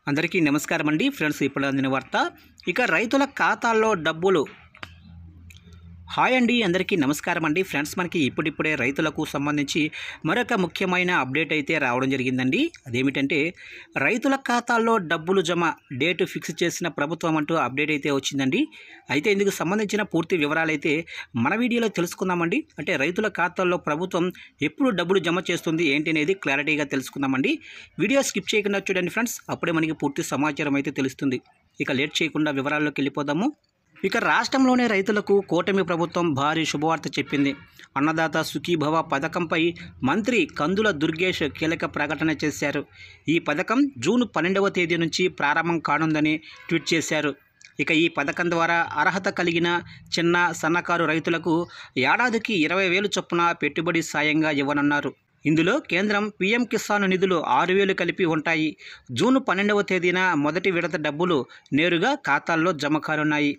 అందరికీ నమస్కారం అండి ఫ్రెండ్స్. ఇప్పుడు అందిన వార్త. ఇక రైతుల ఖాతాల్లో డబ్బులు. హాయ్ అండి, అందరికీ నమస్కారం అండి ఫ్రెండ్స్. మనకి ఇప్పుడిప్పుడే రైతులకు సంబంధించి మరొక ముఖ్యమైన అప్డేట్ అయితే రావడం జరిగిందండి. అదేమిటంటే రైతుల ఖాతాల్లో డబ్బులు జమ డేట్ ఫిక్స్ చేసిన ప్రభుత్వం అంటూ అప్డేట్ అయితే వచ్చిందండి. అయితే ఇందుకు సంబంధించిన పూర్తి వివరాలు అయితే మన వీడియోలో తెలుసుకుందామండి. అంటే రైతుల ఖాతాల్లో ప్రభుత్వం ఎప్పుడు డబ్బులు జమ చేస్తుంది ఏంటి అనేది క్లారిటీగా తెలుసుకుందామండి. వీడియో స్కిప్ చేయకుండా చూడండి ఫ్రెండ్స్, అప్పుడే మనకి పూర్తి సమాచారం అయితే తెలుస్తుంది. ఇక లేట్ చేయకుండా వివరాల్లోకి వెళ్ళిపోదాము. ఇక రాష్ట్రంలోని రైతులకు కూటమి ప్రభుత్వం భారీ శుభవార్త చెప్పింది. అన్నదాత సుఖీభవ పథకంపై మంత్రి కందుల దుర్గేష్ కీలక ప్రకటన చేశారు. ఈ పథకం జూన్ 12వ తేదీ నుంచి ప్రారంభం కానుందని ట్వీట్ చేశారు. ఇక ఈ పథకం ద్వారా అర్హత కలిగిన చిన్న సన్నకారు రైతులకు ఏడాదికి 20,000 చొప్పున పెట్టుబడి సాయంగా ఇవ్వనున్నారు. ఇందులో కేంద్రం పీఎం కిసాన్ నిధులు 6,000 కలిపి ఉంటాయి. జూన్ 12వ తేదీన మొదటి విడత డబ్బులు నేరుగా ఖాతాల్లో జమ కానున్నాయి.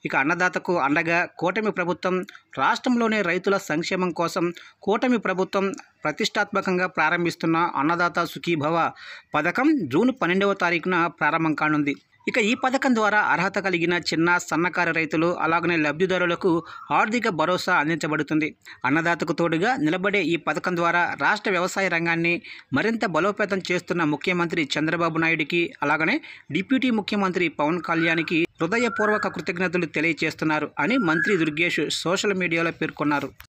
ఇక అన్నదాతకు అండగా కూటమి ప్రభుత్వం. రాష్ట్రంలోని రైతుల సంక్షేమం కోసం కూటమి ప్రభుత్వం ప్రతిష్టాత్మకంగా ప్రారంభిస్తున్న అన్నదాత సుఖీభవ పథకం జూన్ 12వ తారీఖున ప్రారంభం కానుంది. ఇక ఈ పథకం ద్వారా అర్హత కలిగిన చిన్న సన్నకారు రైతులు అలాగనే లబ్ధిదారులకు ఆర్థిక భరోసా అందించబడుతుంది. అన్నదాతకు తోడుగా నిలబడే ఈ పథకం ద్వారా రాష్ట్ర వ్యవసాయ రంగాన్ని మరింత బలోపేతం చేస్తున్న ముఖ్యమంత్రి చంద్రబాబు నాయుడికి అలాగనే డిప్యూటీ ముఖ్యమంత్రి పవన్ కళ్యాణ్కి హృదయపూర్వక కృతజ్ఞతలు తెలియజేస్తున్నారు అని మంత్రి దుర్గేష్ సోషల్ మీడియాలో పేర్కొన్నారు.